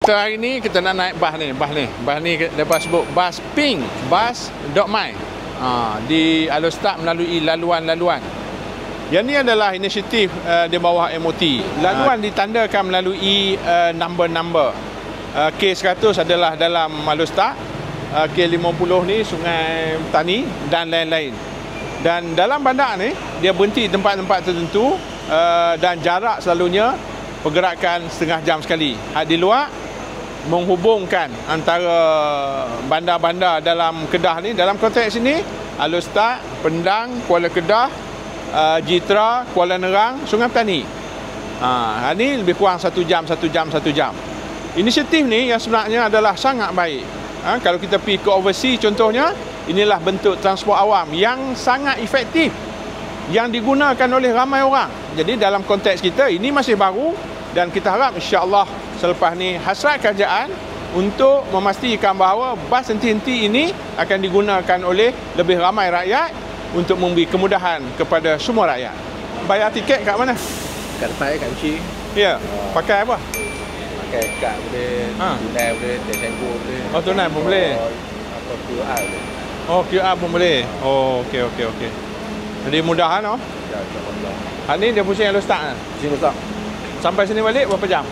Kita hari ni kita nak naik bas ni. Bas ni lepas sebut bas pink, bas Dok.My. Di Alostak melalui laluan-laluan. Yang ni adalah inisiatif di bawah MOT. Laluan ditandakan melalui number-number. K100 adalah dalam Alostak, K50 ni Sungai Tani dan lain-lain. Dan dalam bandar ni dia berhenti tempat-tempat tertentu dan jarak selalunya pergerakan setengah jam sekali. Di luar menghubungkan antara bandar-bandar dalam Kedah ni, dalam konteks ini Alostak, Pendang, Kuala Kedah, Jitra, Kuala Nerang, Sungai Tani. Ini lebih kurang 1 jam. Inisiatif ni yang sebenarnya adalah sangat baik. Kalau kita pergi ke overseas contohnya, inilah bentuk transport awam yang sangat efektif, yang digunakan oleh ramai orang. Jadi dalam konteks kita ini masih baru dan kita harap insya-Allah selepas ni hasrat kerajaan untuk memastikan bahawa bas henti-henti ini akan digunakan oleh lebih ramai rakyat untuk memberi kemudahan kepada semua rakyat. Bayar tiket kat mana? Kat depan kat kunci. Ya. Pakai apa? Pakai kad boleh, tunai boleh, Tesenko boleh. Oh, tunai pun boleh. Atau QR boleh. Oh, QR pun boleh. Oh, okey. Jadi mudahan oh. Ya, insya-Allah. Hari ni dia pusing Alostak kan? Pusing Alostak. Sampai sini balik berapa jam?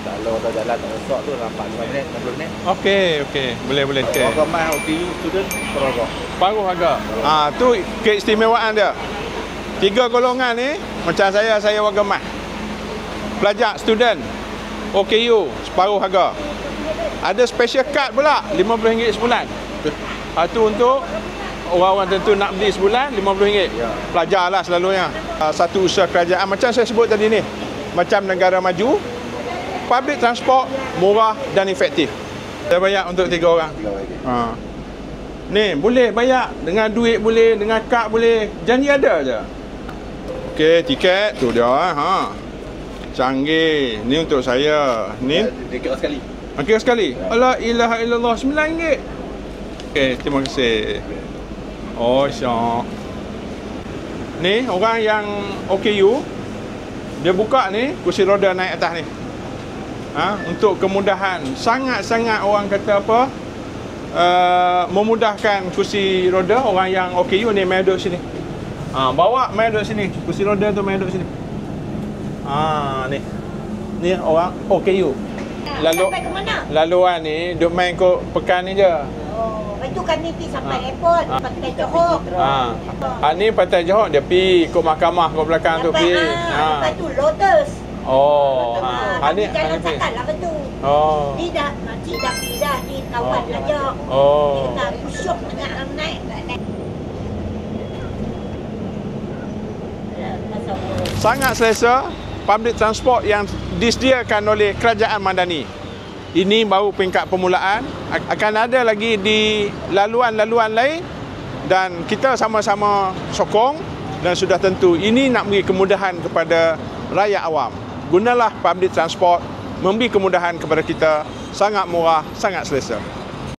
Kalau dah jalan tak esok tu 45 minit, 60 minit. Okey. Boleh. Okey. Kalau mai OTU student Paruh harga. Tu keistimewaan dia. 3 golongan ni macam saya warga mas. Pelajar, student, OKU separuh harga. Ada special card pula RM50 sebulan. Itu untuk orang-orang tentu nak beli sebulan RM50. Ya. Pelajar lah selalunya. Satu usaha kerajaan macam saya sebut tadi ni. Macam negara maju, public transport murah dan efektif. Saya bayar untuk 3 orang. Ni boleh bayar dengan duit boleh, dengan kad boleh. Janji ada je. Okey, tiket tu dia. Canggih. Ni untuk saya. Ni tiket sekali. Okey sekali. La ilaha illallah, RM9. Okey, terima kasih. Oh, syok. Ni orang yang OKU, dia buka ni kursi roda naik atas ni. Untuk kemudahan. Sangat-sangat orang kata apa? Memudahkan kursi roda orang yang OKU ni main duduk sini. Bawa main duduk sini. Kursi roda tu main duduk sini. Ni orang OKU. Sampai ke mana? Laluan ni duk main kot pekan ni je. Itu kami pergi sampai airport, Pantai Johor. Ni Pantai Johor dia pergi ke mahkamah ke belakang tu pergi. Lepas tu Lotus. Ni jalan sakat lah tu. Ni dah makcik dah pergi dah, ni kawan belajar. Dia kata kusyuk dengan naik. Sangat selesa public transport yang disediakan oleh Kerajaan Madani. Ini baru peringkat permulaan. Akan ada lagi di laluan-laluan lain dan kita sama-sama sokong dan sudah tentu ini nak beri kemudahan kepada rakyat awam. Gunalah public transport, memberi kemudahan kepada kita, sangat murah, sangat selesa.